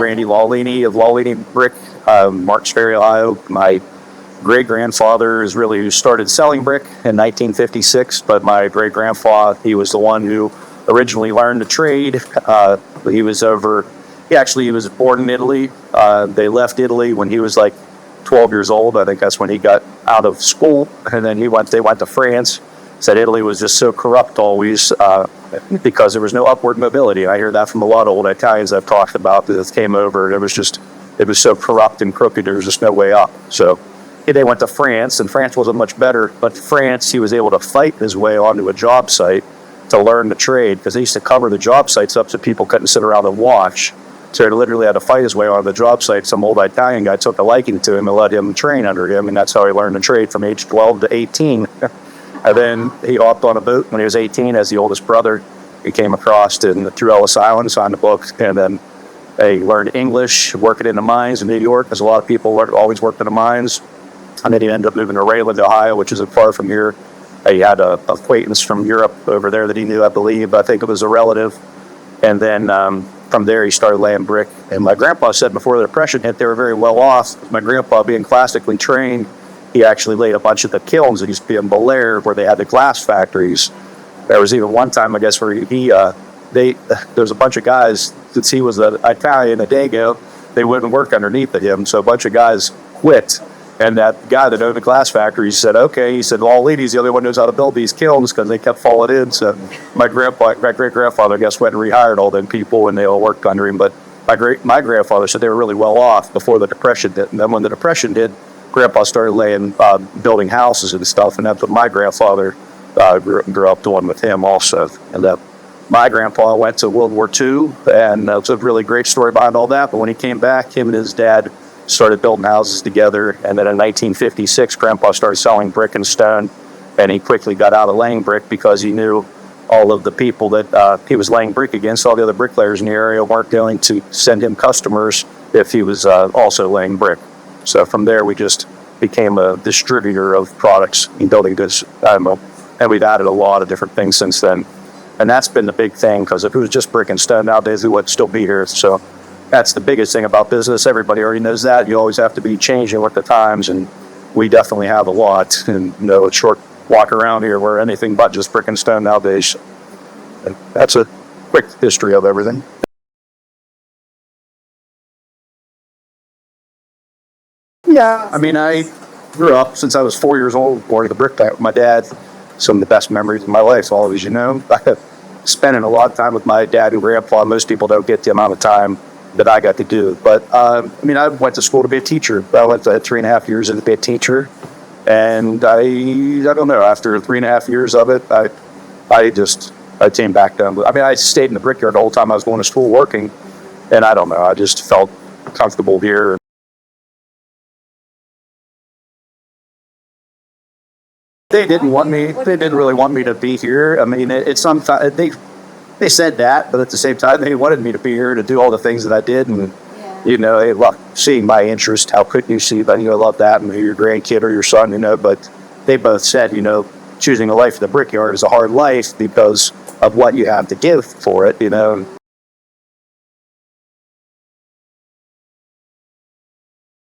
Randy Lollini of Lollini Brick, Martins Ferry, Ohio. My great-grandfather is really who started selling brick in 1956, but my great-grandfather, he was the one who originally learned the trade. He was born in Italy. They left Italy when he was like 12 years old. I think that's when he got out of school, and then they went to France. Said Italy was just so corrupt always because there was no upward mobility. I hear that from a lot of old Italians I've talked about that came over. It was so corrupt and crooked, there was just no way up. So they went to France, and France wasn't much better. But France, he was able to fight his way onto a job site to learn the trade, because they used to cover the job sites up so people couldn't sit around and watch. So he literally had to fight his way onto the job site. Some old Italian guy took a liking to him and let him train under him, and that's how he learned the trade from age 12 to 18. And then he hopped on a boat when he was 18 as the oldest brother. He came across through Ellis Island, signed the book, and then he learned English, working in the mines in New York, because a lot of people always worked in the mines. And then he ended up moving to Rayland, Ohio, which isn't far from here. He had an acquaintance from Europe over there that he knew, I believe. I think it was a relative. And then from there, he started laying brick. And my grandpa said before the Depression hit, they were very well off. My grandpa, being classically trained, he actually laid a bunch of the kilns that used to be in Bel Air, where they had the glass factories. There was even one time, I guess, where there was a bunch of guys, since he was an Italian, a Dago, they wouldn't work underneath of him. So a bunch of guys quit. And that guy that owned the glass factory said, okay, he said, Lollini's the only one who knows how to build these kilns, because they kept falling in. So my great-grandfather, I guess, went and rehired all them people, and they all worked under him. But my grandfather said they were really well off before the Depression hit. And then when the Depression did, Grandpa started building houses and stuff, and that's what my grandfather grew up doing with him also. And my grandpa went to World War II, and it's a really great story behind all that. But when he came back, him and his dad started building houses together. And then in 1956, Grandpa started selling brick and stone, and he quickly got out of laying brick because he knew all of the people that he was laying brick against. All the other bricklayers in the area weren't going to send him customers if he was also laying brick. So from there, we just became a distributor of products in building goods. And we've added a lot of different things since then. And that's been the big thing, because if it was just brick and stone nowadays, we wouldn't still be here. So that's the biggest thing about business. Everybody already knows that. You always have to be changing with the times, and we definitely have a lot. And a short walk around here, we're anything but just brick and stone nowadays. And that's a quick history of everything. Yeah, I mean, I grew up since I was 4 years old, going to the brick plant with my dad. Some of the best memories of my life, always, I spending a lot of time with my dad and grandpa. Most people don't get the amount of time that I got to do. But, I went to school to be a teacher. I went to 3.5 years to be a teacher. And I don't know, after 3.5 years of it, I came back down. I stayed in the brickyard the whole time I was going to school working. And I don't know, I just felt comfortable here. They didn't really want me to be here. I mean, they said that, but at the same time, they wanted me to be here to do all the things that I did. And, they love seeing my interest. How couldn't you see that? I love that, and your grandkid or your son, but they both said, choosing a life in the brickyard is a hard life because of what you have to give for it,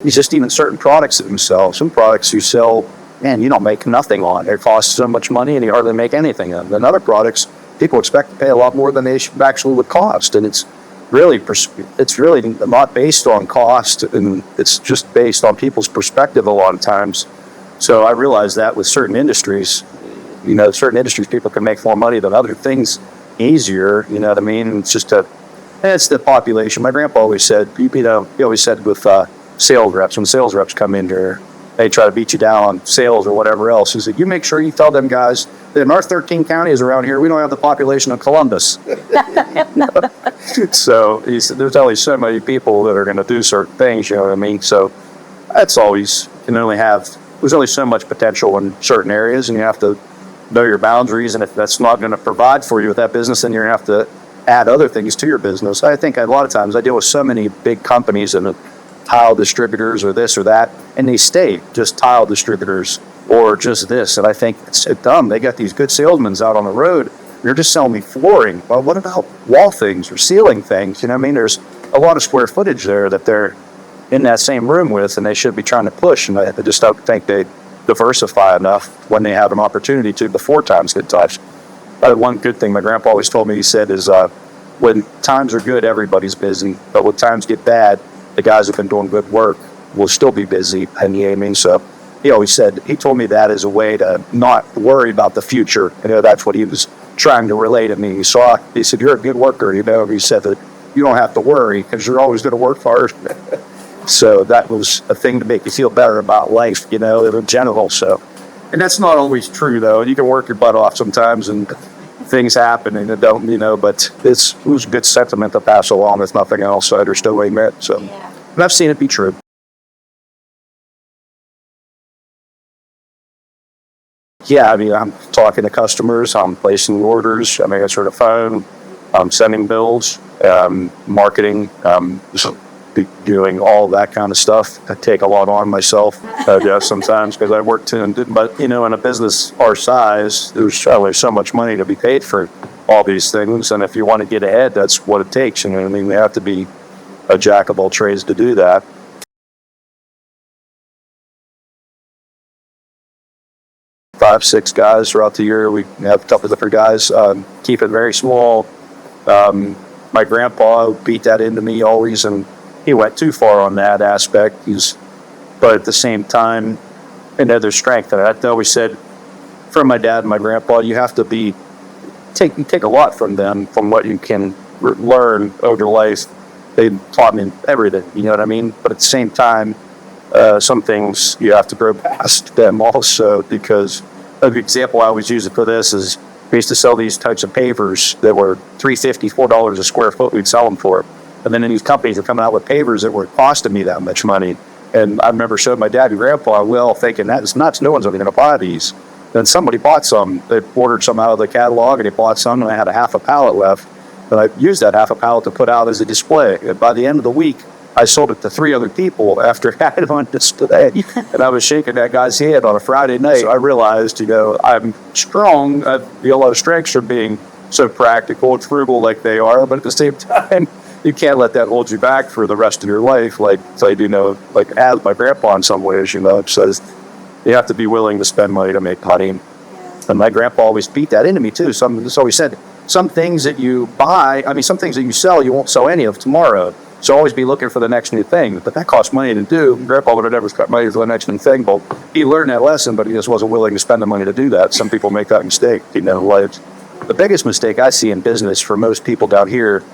It's just even certain products themselves. Some products you sell, man, you don't make nothing on. It costs so much money and you hardly make anything on. And other products, people expect to pay a lot more than they actually would cost. And it's really not based on cost, and it's just based on people's perspective a lot of times. So I realized that with certain industries, certain industries, people can make more money than other things easier. You know what I mean? It's the population. My grandpa always said, he always said with sales reps, when sales reps come in here, they try to beat you down on sales or whatever else. He said, you make sure you tell them guys that in our 13 counties around here, we don't have the population of Columbus. So he said, there's only so many people that are going to do certain things, you know what I mean? So there's only so much potential in certain areas, and you have to know your boundaries. And if that's not going to provide for you with that business, then you're going to have to add other things to your business. I think a lot of times I deal with so many big companies and tile distributors or this or that, and they stay just tile distributors or just this. And I think it's so dumb. They got these good salesmen out on the road. They're just selling me flooring. Well, what about wall things or ceiling things? You know what I mean? There's a lot of square footage there that they're in that same room with, and they should be trying to push, and I just don't think they diversify enough when they have an opportunity to before times get tough. One good thing my grandpa always told me, he said, is when times are good, everybody's busy, but when times get bad, the guys who've been doing good work will still be busy. And you know what I mean? So he always said, he told me that as a way to not worry about the future. You know, that's what he was trying to relay to me. He said, you're a good worker. You know, he said that you don't have to worry because you're always going to work hard. So that was a thing to make you feel better about life, you know, in general. So, and that's not always true, though. You can work your butt off sometimes and things happen and it don't, you know, but it was a good sentiment to pass along, if nothing else. I understood what he meant. So, and I've seen it be true. Yeah, I mean, I'm talking to customers, I'm placing orders, I'm answering the phone, I'm sending bills, marketing, doing all that kind of stuff. I take a lot on myself, sometimes because I work too. But, you know, in a business our size, there's only so much money to be paid for all these things. And if you want to get ahead, that's what it takes. You know what I mean? We have to be a jack of all trades to do that. 5, 6 guys throughout the year. We have a couple of different guys. Keep it very small. My grandpa beat that into me always, and he went too far on that aspect. But at the same time, there's strength in it. I always said, from my dad and my grandpa, you have to take a lot from them, from what you can learn over life. They taught me everything, you know what I mean? But at the same time, some things you have to grow past them also, because an example I always use for this is we used to sell these types of pavers that were $3.50, $4 a square foot. We'd sell them for. And then these companies are coming out with pavers that were costing me that much money. And I remember showing my dad and grandpa, thinking that is nuts. No one's going to buy these. Then somebody bought some. They ordered some out of the catalog, and they bought some, and I had a half a pallet left. And I used that half a pallet to put out as a display. And by the end of the week, I sold it to 3 other people after I had it on display. And I was shaking that guy's hand on a Friday night. So I realized, you know, I'm strong. I feel a lot of strengths from being so practical and frugal like they are. But at the same time, you can't let that hold you back for the rest of your life. Like, so I do know, like, as my grandpa in some ways, you know, it says you have to be willing to spend money to make money. And my grandpa always beat that into me, too. So he said, some things that you buy, some things that you sell, you won't sell any of tomorrow. So always be looking for the next new thing. But that costs money to do. Grandpa would have never spent money for the next new thing. But he learned that lesson, but he just wasn't willing to spend the money to do that. Some people make that mistake, you know. Like, the biggest mistake I see in business for most people down here,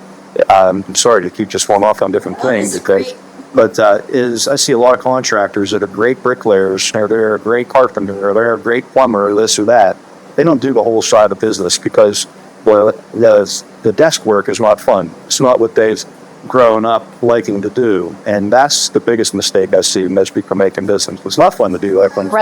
I'm sorry to keep just falling off on different things, but is I see a lot of contractors that are great bricklayers, or they're a great carpenter, or they're a great plumber, or this or that. They don't do the whole side of business because, well, the desk work is not fun. It's not what they've grown up liking to do, and that's the biggest mistake I see most people making business. It's not fun to do. Like, when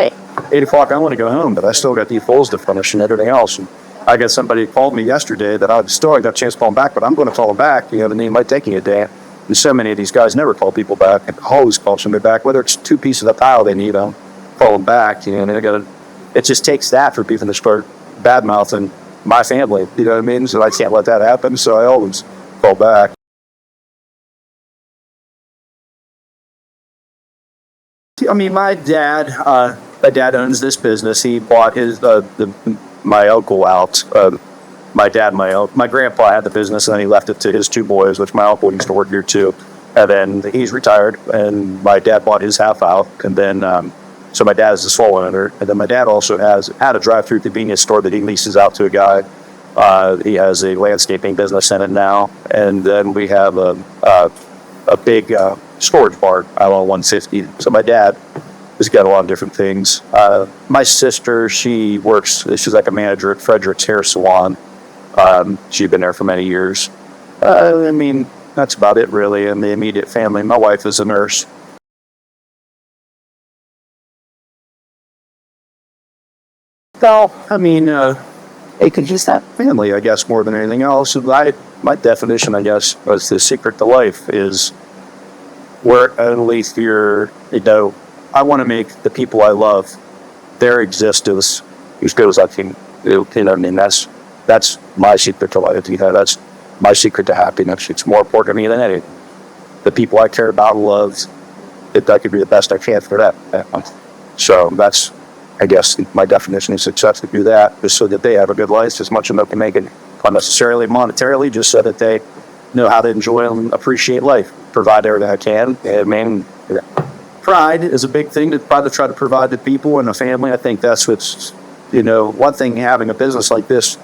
8 o'clock, I want to go home, but I still got these holes to finish and everything else. And I got somebody called me yesterday that I still got a chance to call them back, but I'm going to call them back. You know, and it might take me a day. And so many of these guys never call people back, and always call somebody back, whether it's 2 pieces of tile they need, I'll call them back. You know, and it just takes that for people to start bad mouthing my family. You know what I mean? So I can't let that happen. So I always call back. I mean, my dad owns this business. He bought my uncle out. My grandpa had the business, and then he left it to his 2 boys, which my uncle used to work here too. And then he's retired, and my dad bought his half out. And then, so my dad is the sole owner. And then my dad also had a drive-through convenience store that he leases out to a guy. He has a landscaping business in it now. And then we have a big storage bar out on 150. So my dad has got a lot of different things. My sister, she's like a manager at Frederick's Hair Salon. She's been there for many years. That's about it really in the immediate family. My wife is a nurse. Well, it could just that family, I guess, more than anything else. My definition, I guess, was the secret to life is where at least I want to make the people I love, their existence as good as I can do. You know what I mean? That's my secret to life. You know, that's my secret to happiness. It's more important to me than anything. the people I care about and love, that I could be the best I can for that. So that's, I guess, my definition of success, to do that, just so that they have a good life as much as they can make it, not necessarily monetarily, just so that they know how to enjoy and appreciate life, provide everything I can. I mean, pride is a big thing to try to provide to people and a family. I think that's what's, one thing having a business like this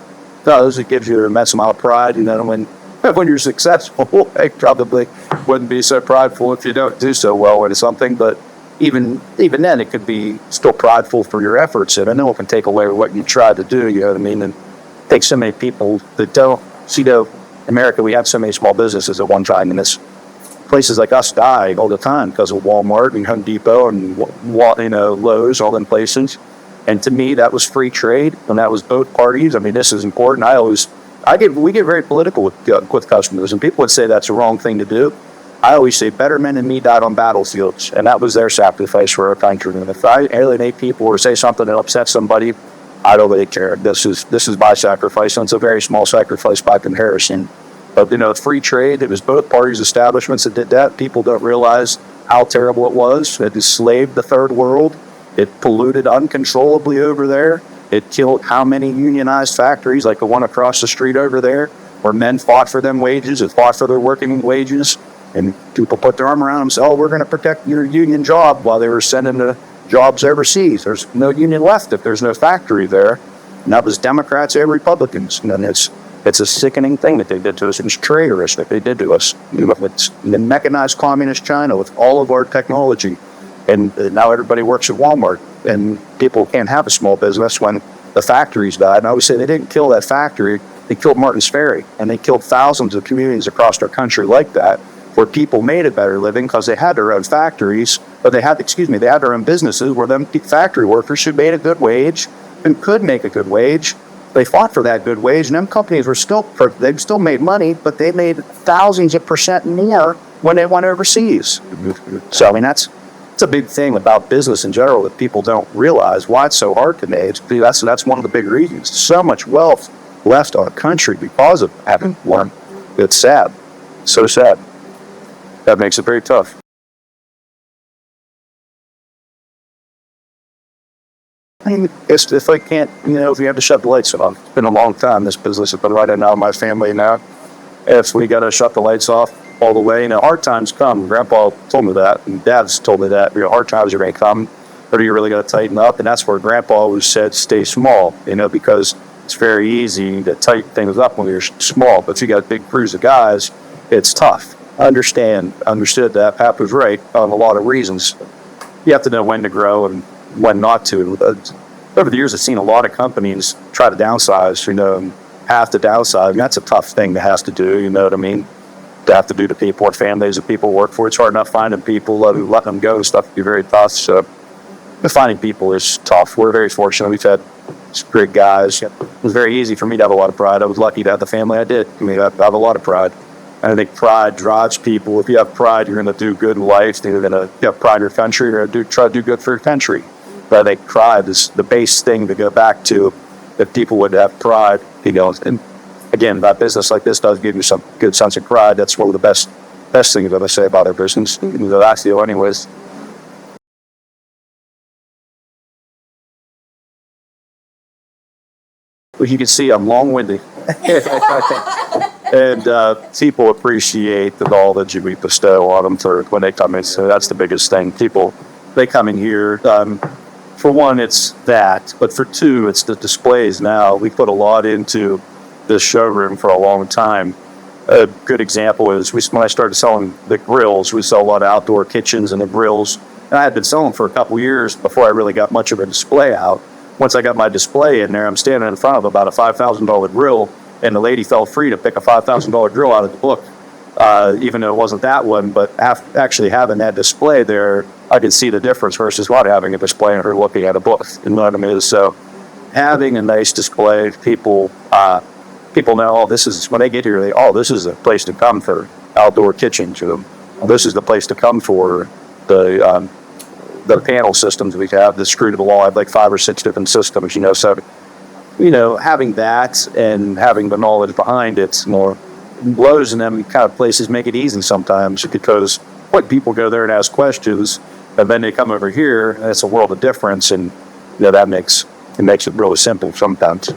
does. It gives you an immense amount of pride. When you're successful, I probably wouldn't be so prideful if you don't do so well into something. But even then, it could be still prideful for your efforts. And I know it can take away what you tried to do. You know what I mean? And it takes so many people that don't see. America, we have so many small businesses at one time, and this places like us die all the time because of Walmart and Home Depot and Lowe's, all them places. And to me, that was free trade, and that was both parties. I mean, this is important. We get very political with customers, and people would say that's the wrong thing to do. I always say, better men than me died on battlefields, and that was their sacrifice for our country. And if I alienate people or say something that upsets somebody, I don't really care. This is my sacrifice, and it's a very small sacrifice by comparison. But, free trade, it was both parties' establishments that did that. People don't realize how terrible it was. It enslaved the third world. It polluted uncontrollably over there. It killed how many unionized factories, like the one across the street over there, where men fought for them wages, and fought for their working wages. And people put their arm around them and said, we're going to protect your union job, while they were sending the jobs overseas. There's no union left if there's no factory there. And that was Democrats and Republicans. And it's a sickening thing that they did to us. It's traitorous that they did to us. It's the mechanized communist China with all of our technology. And now everybody works at Walmart. And people can't have a small business when the factories died. And I always say they didn't kill that factory. They killed Martins Ferry. And they killed thousands of communities across our country like that, where people made a better living because they had their own factories, but they had their own businesses where them factory workers who made a good wage and could make a good wage. They fought for that good wage, and them companies they still made money, but they made thousands of percent more when they went overseas. So, I mean, it's a big thing about business in general that people don't realize why it's so hard to make. That's one of the big reasons. So much wealth left on a country because of having one. It's sad. So sad. That makes it very tough. I mean, if I can't, if we have to shut the lights off, it's been a long time. This business has been right in now in my family now. If we got to shut the lights off all the way, hard times come. Grandpa told me that, and Dad's told me that. Hard times are going to come, but you really got to tighten up. And that's where Grandpa always said, stay small, because it's very easy to tighten things up when you're small. But if you got big crews of guys, it's tough. Understood that. Pap was right on a lot of reasons. You have to know when to grow and when not to. Over the years, I've seen a lot of companies try to downsize, and have to downsize. And that's a tough thing to have to do, you know what I mean? To have to do to people or families that people work for. It's hard enough finding people, letting them go and stuff can be very tough. So finding people is tough. We're very fortunate. We've had great guys. It was very easy for me to have a lot of pride. I was lucky to have the family I did. I have a lot of pride. And I think pride drives people. If you have pride, you're going to do good in life. You're going to have pride in your country. You're going to try to do good for your country. But I think pride is the base thing to go back to. If people would have pride, and again, that business like this does give you some good sense of pride. That's one of the best things that I say about our business. That's the anyways. Well, you can see I'm long-winded. And people appreciate the knowledge we bestow on them when they come in. So that's the biggest thing. People, they come in here. For one, it's that. But for two, it's the displays now. We put a lot into this showroom for a long time. A good example is when I started selling the grills, we sell a lot of outdoor kitchens and the grills. And I had been selling for a couple years before I really got much of a display out. Once I got my display in there, I'm standing in front of about a $5,000 grill, and the lady felt free to pick a $5,000 grill out of the book, even though it wasn't that one. But actually having that display there, I could see the difference versus not having a display and her looking at a book. You know what I mean? So having a nice display, people know, this is, when they get here, this is a place to come for outdoor kitchens. This is the place to come for the panel systems we have, the screw to the wall. I have like 5 or 6 different systems, So, having that and having the knowledge behind it's more, Lowe's and them kind of places make it easy sometimes because what people go there and ask questions, and then they come over here, and it's a world of difference, and that makes it really simple sometimes.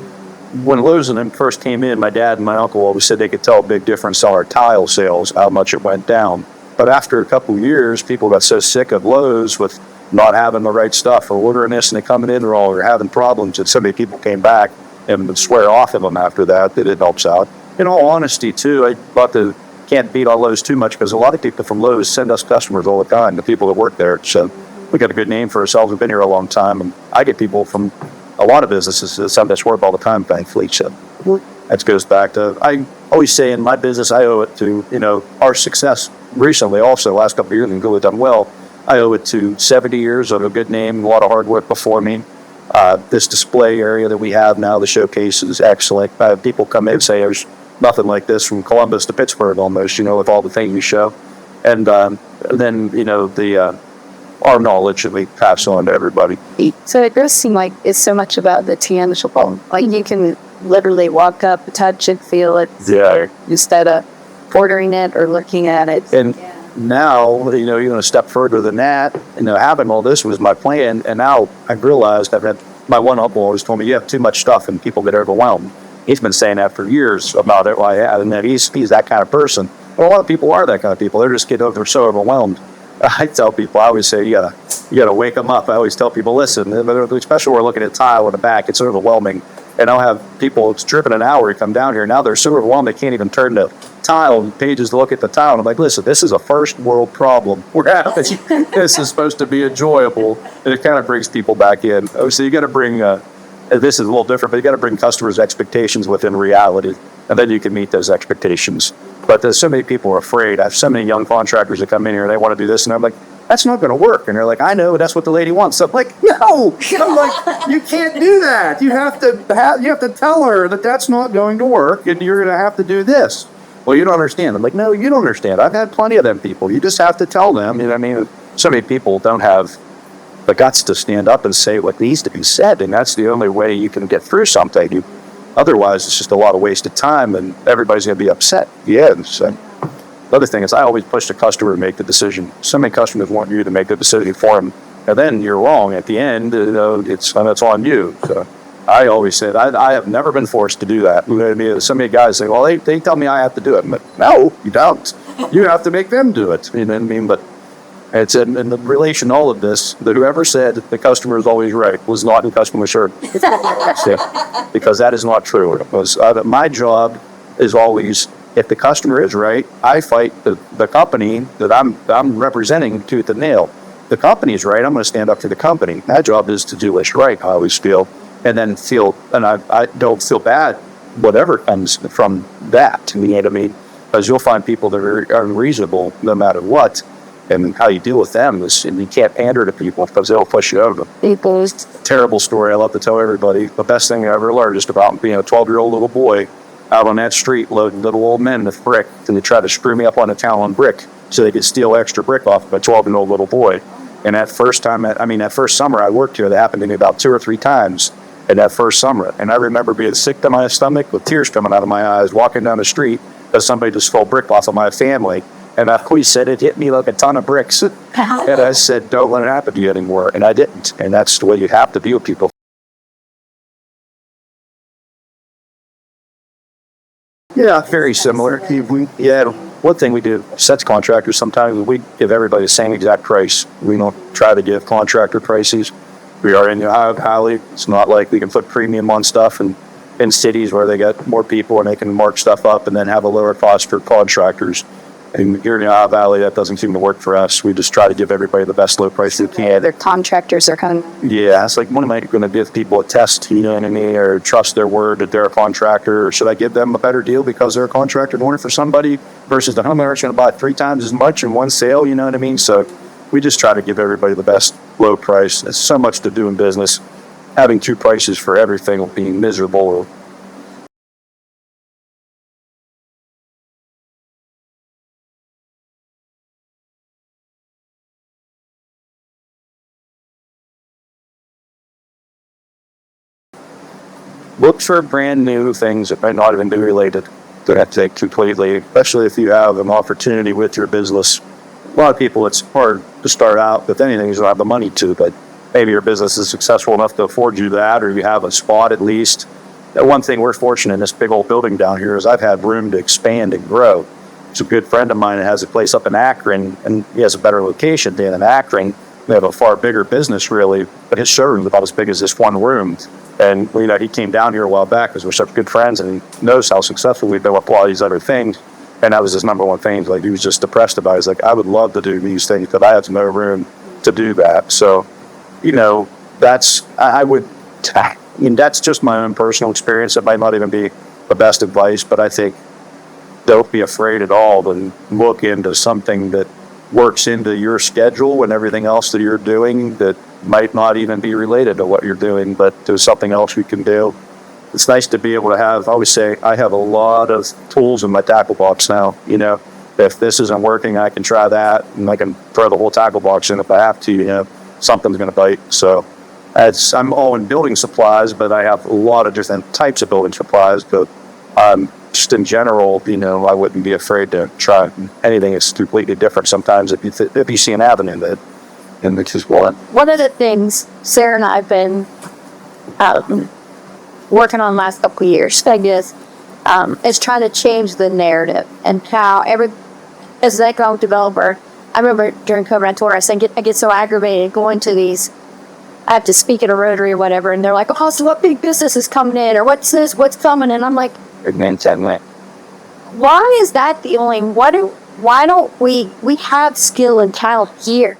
When Lowe's and them first came in, my dad and my uncle always said they could tell a big difference on our tile sales, how much it went down. But after a couple of years, people got so sick of Lowe's with not having the right stuff or ordering this and they coming in wrong or having problems that so many people came back and would swear off of them after that it helps out. In all honesty, too, I thought can't beat on Lowe's too much because a lot of people from Lowe's send us customers all the time, the people that work there. So we got a good name for ourselves. We've been here a long time, and I get people from a lot of businesses that send us work all the time, thankfully. So that goes back to, I always say in my business, I owe it to, our success recently, also, last couple of years, and really done well. I owe it to 70 years of a good name, a lot of hard work before me. This display area that we have now, the showcase is excellent. People come in and say there's nothing like this from Columbus to Pittsburgh almost, with all the things we show. And then, our knowledge that we pass on to everybody. So it does seem like it's so much about the tangible. Like you can literally walk up, touch it, feel it, instead of ordering it or looking at it. And now, even a step further than that, having all this was my plan. And now I've realized my one uncle always told me, you have too much stuff and people get overwhelmed. He's been saying that for years about it. And that he's that kind of person. Well, a lot of people are that kind of people. They're so overwhelmed. I tell people, I always say, you gotta wake them up. I always tell people, listen, especially when we're looking at tile in the back, it's overwhelming. And I'll have people, it's dripping an hour to come down here. Now they're so overwhelmed they can't even turn the tile pages to look at the tile. And I'm like, listen, this is a first world problem. This is supposed to be enjoyable. And it kind of brings people back in. So you got to bring, this is a little different, but you got to bring customers' expectations within reality. And then you can meet those expectations. But there's so many people are afraid. I have so many young contractors that come in here and they want to do this. And I'm like, that's not going to work. And they're like, I know, that's what the lady wants. So I'm like, no. I'm like, you can't do that. You have to tell her that that's not going to work and you're going to have to do this. Well, you don't understand. I'm like, no, you don't understand. I've had plenty of them people. You just have to tell them. So many people don't have the guts to stand up and say what needs to be said. And that's the only way you can get through something. Otherwise, it's just a lot of wasted time and everybody's going to be upset. Yeah. So the other thing is I always push the customer to make the decision. So many customers want you to make the decision for them. And then you're wrong. At the end, it's on you. So I always said, I have never been forced to do that. So many guys say, well, they tell me I have to do it. But no, you don't. You have to make them do it. You know what I mean? But it's in the relation to all of this, that whoever said the customer is always right was not in customer service. Because that is not true. Because my job is always, if the customer is right, I fight the company that I'm representing tooth and nail. The company is right, I'm going to stand up for the company. My job is to do what's right, I always feel. And then I don't feel bad, whatever comes from that, you know what I mean? Because you'll find people that are unreasonable no matter what. And how you deal with them is, and you can't pander to people because they'll push you over. Terrible story I love to tell everybody. The best thing I ever learned just about being a 12-year-old little boy out on that street loading little old men with brick, and they tried to screw me up on a town on brick so they could steal extra brick off of a 12-year-old little boy. And that first summer I worked here, that happened to me about 2 or 3 times in that first summer. And I remember being sick to my stomach with tears coming out of my eyes, walking down the street because somebody just stole brick off of my family. And my police said it hit me like a ton of bricks. And I said, don't let it happen to you anymore. And I didn't. And that's the way you have to be with people. Yeah, very similar. One thing we do, sets contractors, sometimes we give everybody the same exact price. We don't try to give contractor prices. We are in the Ohio Valley. It's not like we can put premium on stuff and in cities where they get more people and they can mark stuff up and then have a lower cost for contractors. And here in the Ohio Valley, that doesn't seem to work for us. We just try to give everybody the best low price we can. Their contractors are kind of... Yeah, it's like, when am I going to give people a test, you know what I mean, or trust their word that they're a contractor, or should I give them a better deal because they're a contractor and order for somebody versus the homeowner's going to buy 3 times as much in one sale, you know what I mean? So we just try to give everybody the best low price. There's so much to do in business. Having 2 prices for everything will be miserable. Look for brand new things that might not even be related. I think completely, especially if you have an opportunity with your business. A lot of people, it's hard to start out with anything you don't have the money to, but maybe your business is successful enough to afford you that, or you have a spot at least. The one thing we're fortunate in this big old building down here is I've had room to expand and grow. It's a good friend of mine that has a place up in Akron, and he has a better location than in Akron. We have a far bigger business, really, but his showroom is about as big as this one room. And, he came down here a while back because we're such good friends, and he knows how successful we've been with a lot of these other things. And that was his number one thing. Like, he was just depressed about it. He's like, I would love to do these things, but I have no room to do that. So, that's, that's just my own personal experience. It might not even be the best advice, but I think don't be afraid at all to look into something that works into your schedule and everything else that you're doing that might not even be related to what you're doing, but there's something else you can do. It's nice to be able to have, I always say, I have a lot of tools in my tackle box now. If this isn't working, I can try that, and I can throw the whole tackle box in if I have to. Something's going to bite. So I'm all in building supplies, but I have a lot of different types of building supplies. But just in general, I wouldn't be afraid to try anything that's completely different. Sometimes if you see an avenue that, and it's just one. One of the things Sarah and I have been working on the last couple of years, I guess, is trying to change the narrative and how as an economic developer, I remember during COVID, I told her, I said, I get so aggravated going to these, I have to speak at a Rotary or whatever, and they're like, oh, so what big business is coming in, or what's this, what's coming, and I'm like, why is that the only, why don't we have skill and talent here?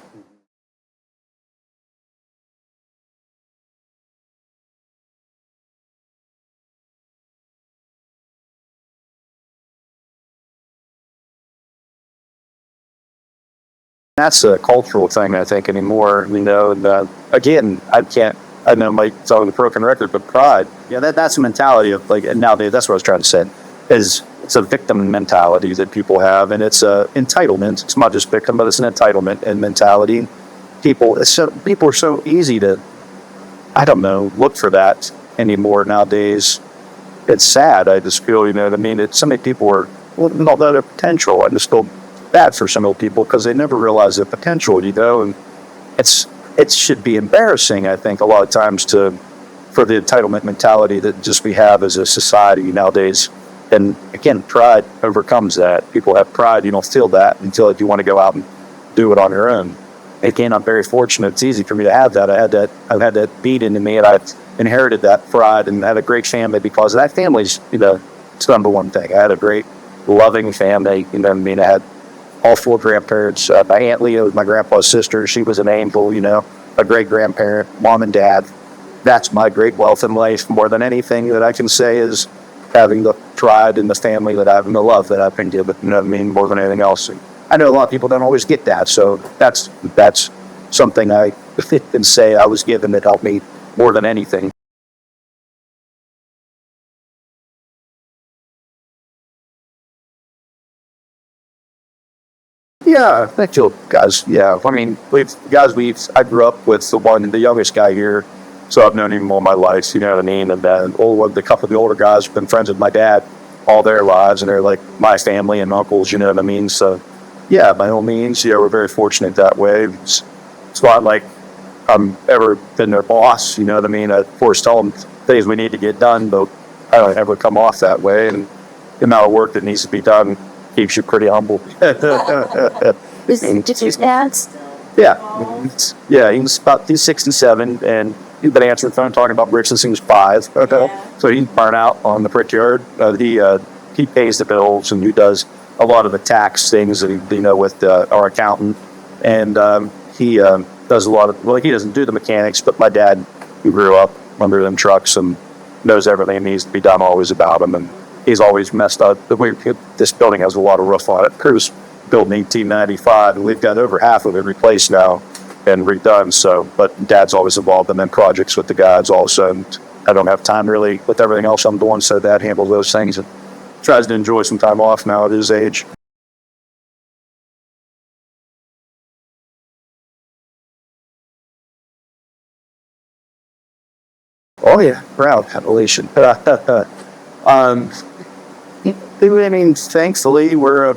That's a cultural thing, I think, anymore. And again, I know Mike on the broken record, but pride. Yeah, that's a mentality of and nowadays, that's what I was trying to say, is it's a victim mentality that people have, and it's a entitlement. It's not just victim, but it's an entitlement and mentality. People are so easy to, I don't know, look for that anymore nowadays. It's sad. I just feel, so many people are, not that of potential. I just feel bad for some old people because they never realize their potential, and it should be embarrassing, I think, a lot of times for the entitlement mentality that just we have as a society nowadays. And again, pride overcomes that. People have pride. You don't feel that until you want to go out and do it on your own. Again, I'm very fortunate. It's easy for me to have that. I've had that beat into me, and I've inherited that pride and had a great family because that family's, it's the number one thing. I had a great, loving family. I had all four grandparents. My Aunt Leah was my grandpa's sister. She was an angel, a great grandparent, mom and dad. That's my great wealth in life. More than anything that I can say is having the pride in the family that I have and the love that I've been given, more than anything else. And I know a lot of people don't always get that. So that's something I can say I was given that helped me more than anything. Yeah, thank you, guys. Yeah, I mean, I grew up with the youngest guy here, so I've known him all my life. You know what I mean? And a couple of the older guys have been friends with my dad all their lives, and they're like my family and uncles. You know what I mean? So, yeah, by all means, we're very fortunate that way. It's not like I'm ever been their boss. You know what I mean? I, of course, tell them things we need to get done, but I don't ever come off that way. And the amount of work that needs to be done keeps you pretty humble. Did you dance? Yeah, he's 67, and he's been answering the phone talking about bricks since he was 5. So he's burnt out on the brickyard. He pays the bills, and he does a lot of the tax things that with our accountant, and he does a lot of. Well, he doesn't do the mechanics, but my dad, who grew up under them trucks and knows everything that needs to be done always about them, and he's always messed up. This building has a lot of roof on it. It was built in 1895, and we've got over half of it replaced now and redone. So, but Dad's always involved in them projects with the guys also. And I don't have time really with everything else I'm doing, so Dad handles those things and tries to enjoy some time off now at his age. Oh yeah, proud, elation. I mean, thankfully, we're a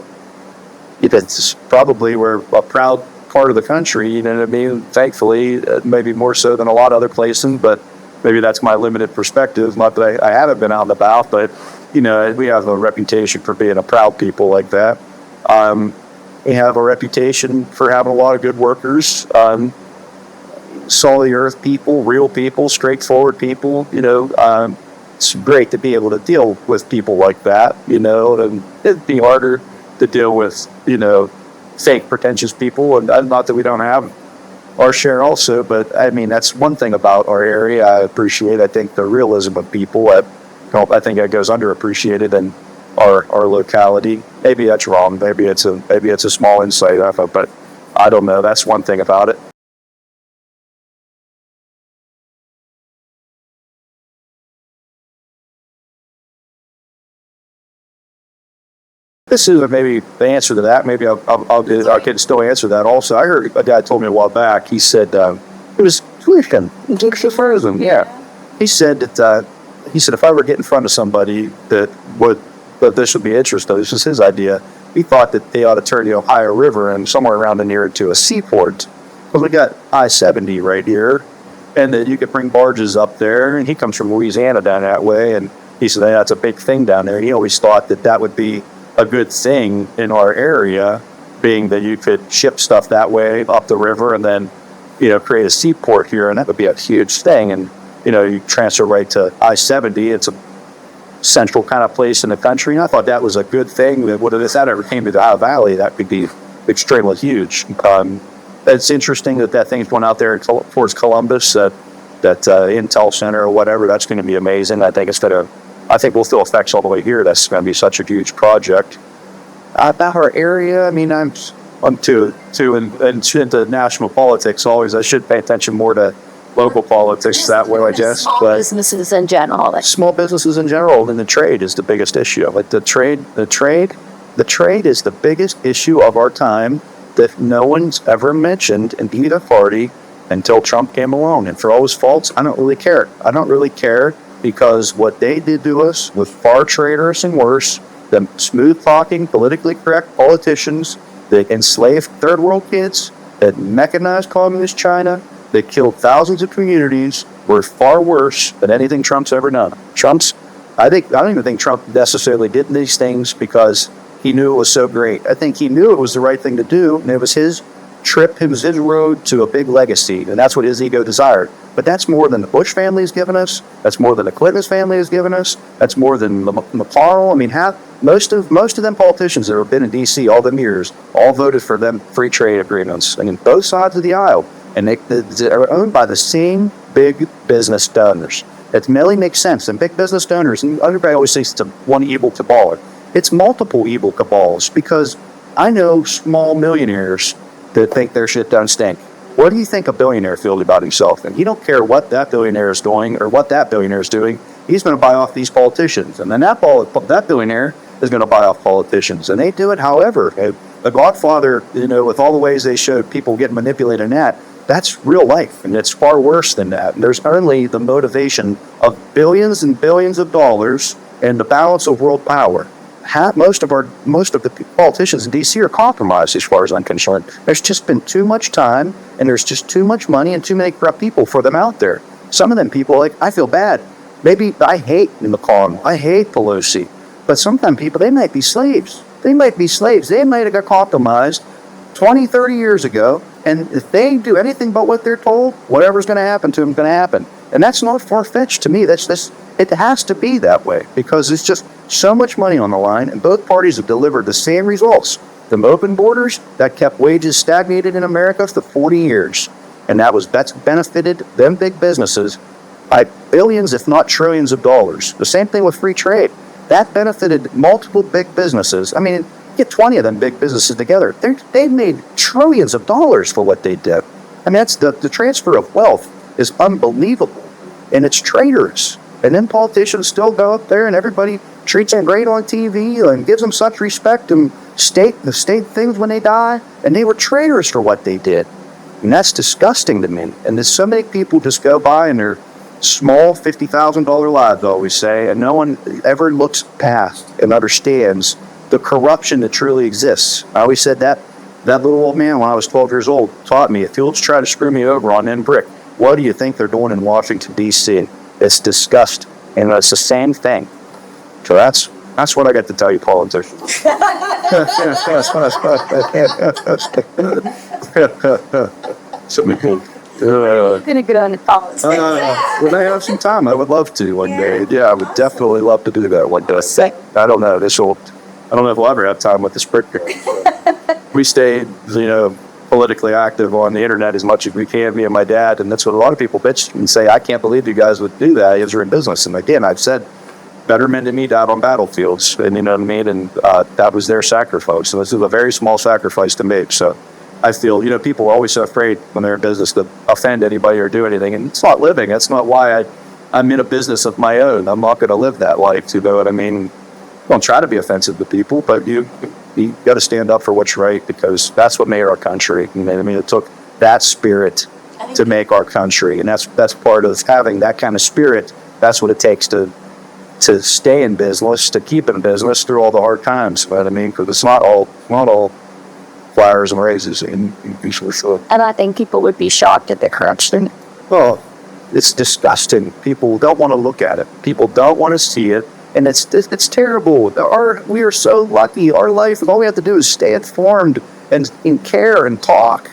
proud part of the country, you know what I mean? Thankfully, maybe more so than a lot of other places, but maybe that's my limited perspective. Not that I haven't been out and about, but, you know, we have a reputation for being a proud people like that. We have a reputation for having a lot of good workers, solid earth people, real people, straightforward people, you know. It's great to be able to deal with people like that, you know, and it'd be harder to deal with, you know, fake, pretentious people. And not that we don't have our share also, but I mean, that's one thing about our area I appreciate. I think the realism of people, I think that goes underappreciated in our locality. Maybe that's wrong. Maybe it's a small insight of it, but I don't know. That's one thing about it. This is maybe the answer to that. Maybe I can still answer that. Also, I heard a guy told me a while back. He said it was tuition, tourism. Yeah, he said that if I were to get in front of somebody that this would be interesting, this was his idea. He thought that they ought to turn the Ohio River and somewhere around the near to a seaport. Well, we got I-70 right here, and then you could bring barges up there. And he comes from Louisiana down that way, and he said that's a big thing down there. He always thought that would be a good thing in our area, being that you could ship stuff that way up the river and then, you know, create a seaport here, and that would be a huge thing. And, you know, you transfer right to I-70. It's a central kind of place in the country, and I thought that was a good thing. That if that ever came to the Ohio Valley, that could be extremely huge. It's interesting that thing's going out there towards Columbus, that Intel Center or whatever. That's going to be amazing. I think we'll feel effects all the way here. That's going to be such a huge project. About our area, I mean, I'm too into national politics always. I should pay attention more to local politics that way, I guess. Small But businesses in general. small businesses in general, and the trade is the biggest issue. Like the trade is the biggest issue of our time that no one's ever mentioned in either party until Trump came along. And for all his faults, I don't really care. I don't really care. Because what they did to us was far traitorous and worse than smooth-talking, politically correct politicians that enslaved third world kids, that mechanized communist China, that killed thousands of communities, were far worse than anything Trump's ever done. I don't even think Trump necessarily did these things because he knew it was so great. I think he knew it was the right thing to do, and it was his trip, it was his road to a big legacy, and that's what his ego desired. But that's more than the Bush family has given us. That's more than the Clinton family has given us. That's more than McConnell. I mean, most of them politicians that have been in D.C. all them years all voted for them free trade agreements, and in both sides of the aisle, and they are owned by the same big business donors. It merely makes sense. And big business donors, and everybody always thinks it's one evil cabal. It's multiple evil cabals, because I know small millionaires that think their shit don't stink. What do you think a billionaire feels about himself? And he don't care what that billionaire is doing or what that billionaire is doing. He's going to buy off these politicians. And then that billionaire is going to buy off politicians. And they do it however. The Godfather, you know, with all the ways they showed people getting manipulated in that's real life. And it's far worse than that. And there's only the motivation of billions and billions of dollars and the balance of world power. Most of the politicians in D.C. are compromised, as far as I'm concerned. There's just been too much time, and there's just too much money and too many corrupt people for them out there. Some of them people, like, I feel bad. Maybe I hate McConnell. I hate Pelosi. But sometimes people, they might be slaves. They might have got compromised 20, 30 years ago, and if they do anything but what they're told, whatever's going to happen to them is going to happen. And that's not far-fetched to me. It has to be that way, because it's just so much money on the line, and both parties have delivered the same results. The open borders, that kept wages stagnated in America for 40 years. And that's benefited them big businesses by billions, if not trillions of dollars. The same thing with free trade. That benefited multiple big businesses. I mean, get 20 of them big businesses together. They've made trillions of dollars for what they did. I mean, that's the transfer of wealth is unbelievable, and it's traitorous. And then politicians still go up there, and everybody treats them great on TV and gives them such respect and state things when they die, and they were traitors for what they did. And that's disgusting to me. And there's so many people just go by and they're Small $50,000 lives, I always say, and no one ever looks past and understands the corruption that truly exists. I always said that little old man when I was 12 years old taught me, if you'll try to screw me over on end brick, what do you think they're doing in Washington, D.C.? It's disgusting, and it's the same thing. So that's what I got to tell you, politicians. Gonna get on the politics. When I have some time, I would love to one day. Yeah, I would definitely love to do that one day. I don't know. I don't know if we'll ever have time with this brick. We stayed, politically active on the internet as much as we can, me and my dad, and that's what a lot of people bitch and say, I can't believe you guys would do that as you're in business. And again, I've said, better men than me died on battlefields, and you know what I mean? And that was their sacrifice. So this is a very small sacrifice to make. So I feel, people are always so afraid when they're in business to offend anybody or do anything. And it's not living. That's not why I'm in a business of my own. I'm not going to live that life, you know what I mean? Don't try to be offensive to people, but you got to stand up for what's right, because that's what made our country. You know what I mean? It took that spirit to make our country, and that's part of having that kind of spirit. That's what it takes to stay in business, to keep in business through all the hard times. You know what I mean? Because it's not all flowers and roses. And I think people would be shocked at the corruption. oh, it's disgusting. People don't want to look at it. People don't want to see it. And it's terrible. We are so lucky. Our life, all we have to do is stay informed and care and talk.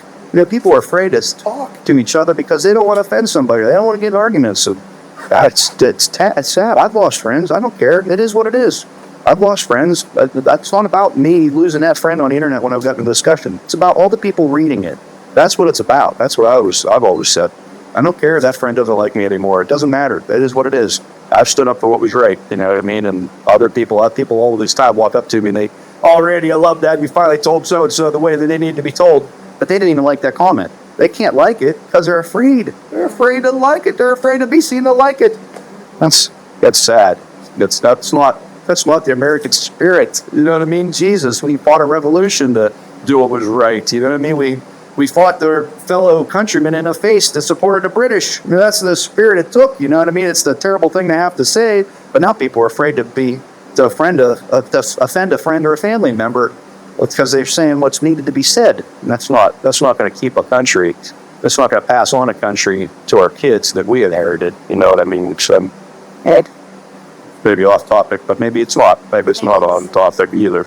People are afraid to talk to each other because they don't want to offend somebody. They don't want to get in arguments. So it's sad. I've lost friends. I don't care. It is what it is. I've lost friends. That's not about me losing that friend on the internet when I've gotten a discussion. It's about all the people reading it. That's what it's about. That's what I've always said. I don't care if that friend doesn't like me anymore. It doesn't matter. It is what it is. I've stood up for what was right, you know what I mean? And other people all this time walk up to me and they, oh, Randy, I love that. You finally told so-and-so the way that they need to be told. But they didn't even like that comment. They can't like it because they're afraid. They're afraid to like it. They're afraid to be seen to like it. That's sad. That's not the American spirit. You know what I mean? Jesus, we fought a revolution to do what was right. You know what I mean? We fought their fellow countrymen in the face to support the British. That's the spirit it took. You know what I mean? It's the terrible thing to have to say, but now people are afraid to offend a friend or a family member because they're saying what's needed to be said. And that's not going to keep a country. That's not going to pass on a country to our kids that we inherited. You know what I mean? Which maybe off topic, but maybe it's not. Maybe it's not on topic either.